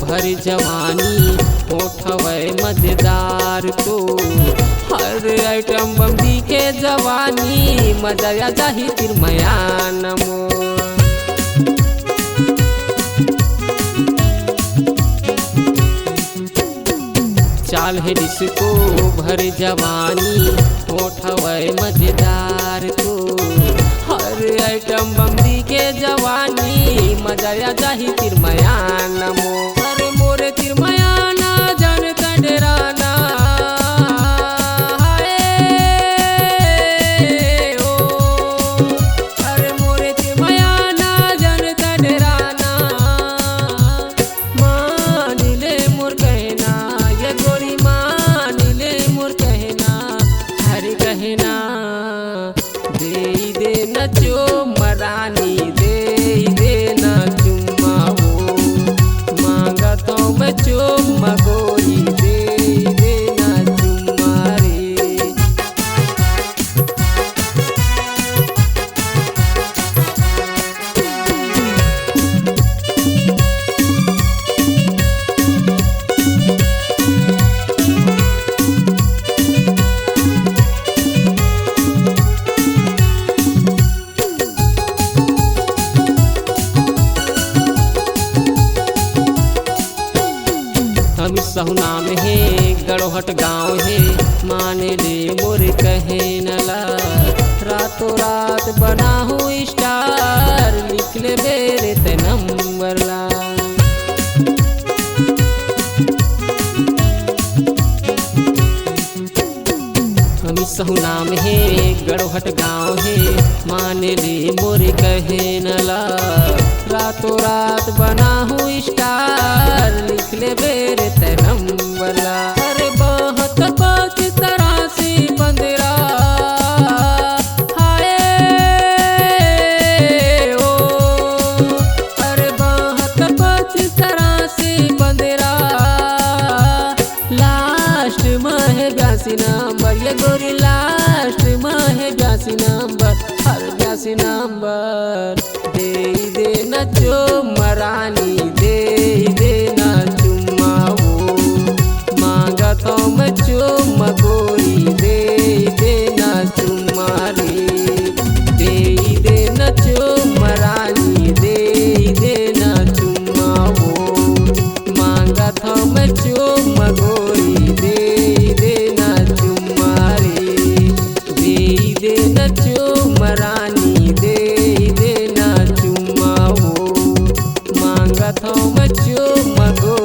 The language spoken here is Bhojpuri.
भर जवानी होठवे मजेदार तो हर आइटम बम्बी के जवानी मजा जाही तिरमयान मोर। चाल है डिस्को भर जवानी होठवे मजेदार तो हर आइटम बम्बी के जवानी मजा जाही तिरमयान मोर। अरे मोरे तिरमयाना जानता डेराना मरानी दे देना चुम्मा वो मांगता हूँ मैं चुम्मा गोरी दे देना चुम्मा रे। हम सहुना में है गड़ोहट गाँव है माने ले मोर कहे नला रातों रात बना हूँ स्टार लिख ले मेरे ते नंबर ला। हम सहुना में है गड़ोहट गाँव है माने ले मोर कहे नला रातों रात बना हूँ स्टार लिख ले मेरे ते नंबर ला। अरे बहुत पाँच तरह से बंदरा हाय ओ अरे बहुत पाँच तरह से बंदरा लास्ट में ब्यासी नंबर ये गोरी लास्ट में ब्यासी नंबर हर ब्यासी नंबर दे देना चुम्मा रानी दे देना चुम्मा वो मांगता हूँ मैं चुम्मा गोरी दे देना चुम्मा रे। दे देना चुम्मा रानी दे देना चुम्मा वो मांगता हूँ मैं चुम्मा गोरी दे देना चुम्मा रे। दे देना चुम्मा रानी दे देना चुम्मा वो मांगता हूँ मैं चुम्मा गोरी।